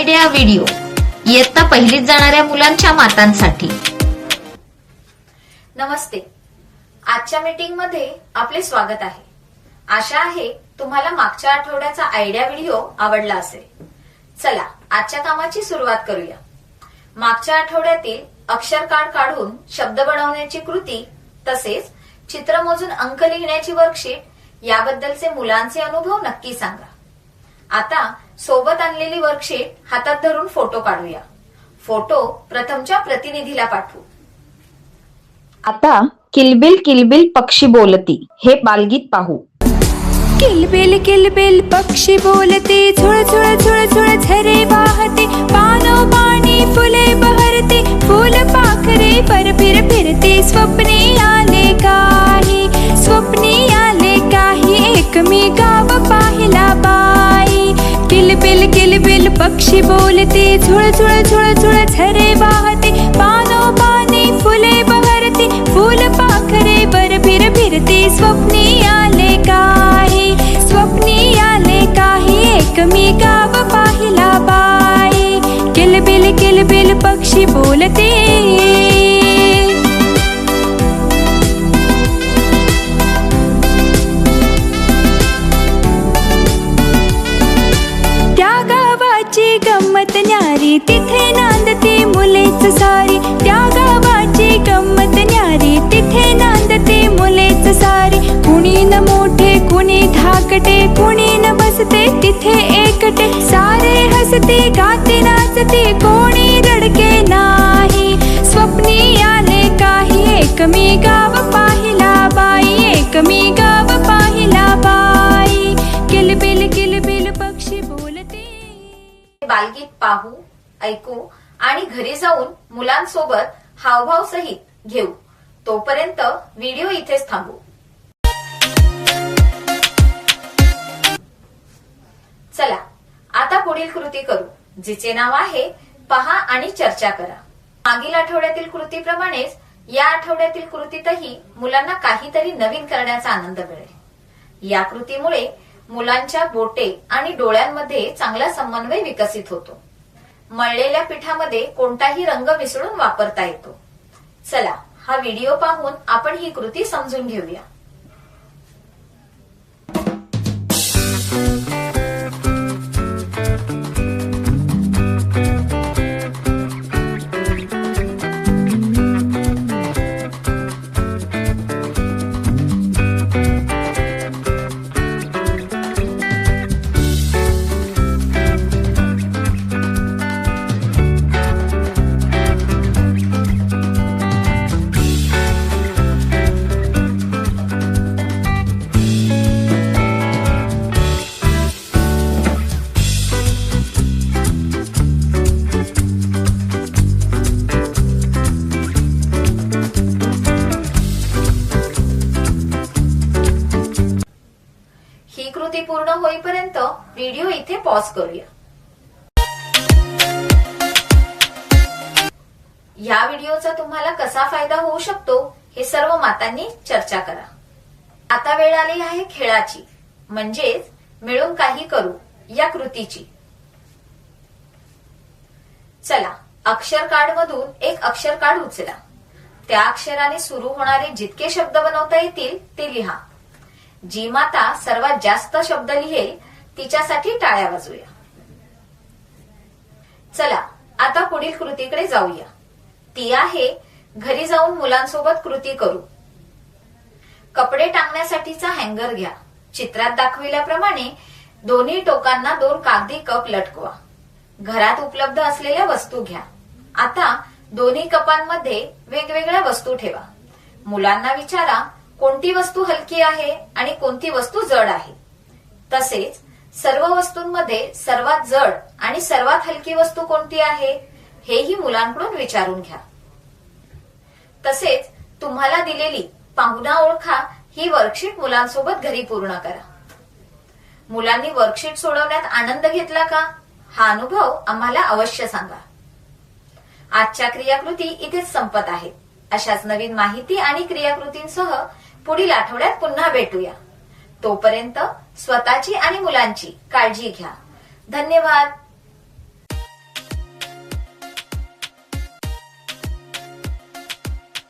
Idea video इयत्ता पहिलीत जाणाऱ्या मुलांच्या मातांसाठी। नमस्ते, आजच्या मीटिंग मध्ये आपले स्वागत आहे। आशा आहे तुम्हाला मागच्या आठवड्याचा आयडिया व्हिडिओ आवडला असेल। चला आजच्या कामाची सुरुवात करूया। मागच्या आठवड्यातील अक्षर कार्ड काढून शब्द बनवण्याची कृती तसेच चित्र मोजून अंक लिहिण्याची वर्कशीट याबद्दलचे मुलांचे अनुभव नक्की सांगा। आता सोबत आणलेली वर्कशीट हातात धरून फोटो काढूया। फोटो प्रथमच्या प्रतिनिधीला पाठवू। आता किलबिल किलबिल पक्षी बोलती हे बालगीत पाहू। किलबिल पक्षी बोलते, झुळ झुळ झुळ झुळ झरे वाहते, पानो पाणी फुले बहरते, फूल पाखरे पर फिरते, स्वप्ने आले काही एक मी गाव पाहिला बाई। किलबिल पक्षी बोलते, झुळ झुळ झुळ झुळ झरे वाहते, पानो पाणी फुले बहरते, फूल पाखरे पर फिरते, स्वप्ने आले काही एक मी गाव पाहिला बाई। किलबिल पक्षी बोलते। त्या गावाची गंमत न्यारी, तिथे नांदते मुलेच सारी। त्या गावाची गंमत न्यारी, तिथे नांदते मुलेच सारी। कुणी न मोठे कुणी धाकटे, कुणी न बसते तिथे एकटे, सारे हसते गाते नाचते, कोणी रडके नाही। स्वप्नी आले काही एक मी गाव पाहिला बाई, एक मी गाव पाहिला बाई। किलबिल पक्षी बोलते। बालगीत पाहू, ऐकू आणि घरी जाऊन मुलांसोबत हावभाव सहित घेऊ। तोपर्यंत व्हिडिओ इथेच थांबू। चला आता पुढील कृती करू, जिचे नाव आहे पहा आणि चर्चा करा। मागील आठवड्यातील कृतीप्रमाणेच या आठवड्यातील कृतीतही मुलांना काहीतरी नवीन करण्याचा आनंद मिळेल। या कृतीमुळे मुलांच्या बोटे आणि डोळ्यांमध्ये चांगला समन्वय विकसित होतो। मळलेल्या पिठामध्ये कोणताही रंग मिसळून वापरता येतो। चला हा व्हिडिओ पाहून आपण ही कृती समजून घेऊया। ही कृती पूर्ण होईपर्यंत व्हिडिओ इथे पॉज करूया। या व्हिडिओचा तुम्हाला कसा फायदा होऊ शकतो हे सर्व मातांनी चर्चा करा। आता वेळ आली आहे खेळाची, म्हणजेच मिळून काही करू या कृतीची। चला अक्षर कार्ड मधून एक अक्षर कार्ड उचला। त्या अक्षराने सुरू होणारे जितके शब्द बनवता येतील ते लिहा। जी माता सर्वात जास्त शब्द लिहेल तिच्यासाठी टाळ्या वाजूया। चला आता पुढील कृतीकडे जाऊया। ती आहे घरी जाऊन मुलांसोबत कृती करू। कपडे टांगण्यासाठीचा हँगर घ्या। चित्रात दाखविल्याप्रमाणे दोन्ही टोकांना 2 कागदी कप लटकवा। घरात उपलब्ध असलेल्या वस्तू घ्या। आता दोन्ही कपांमध्ये वेगवेगळ्या वस्तू ठेवा। मुलांना विचारा कोणती वस्तू हलकी आहे आणि कोणती वस्तू जड आहे। तसेच सर्व वस्तूंमध्ये सर्वात जड आणि सर्वात हलकी वस्तू कोणती आहे हेही मुलांकडून विचारून घ्या। तसेच तुम्हाला दिलेली पाहुणा ओळखा ही वर्कशीट मुलांसोबत घरी पूर्ण करा। मुलांनी वर्कशीट सोडवण्यात आनंद घेतला का हा अनुभव आम्हाला अवश्य सांगा। आजच्या क्रियाकृती इथेच संपत आहेत। अशाच नवीन माहिती आणि क्रियाकृतींसह पुढील आठवड्यात पुन्हा भेटूया। तोपर्यंत स्वतःची आणि मुलांची काळजी घ्या। धन्यवाद।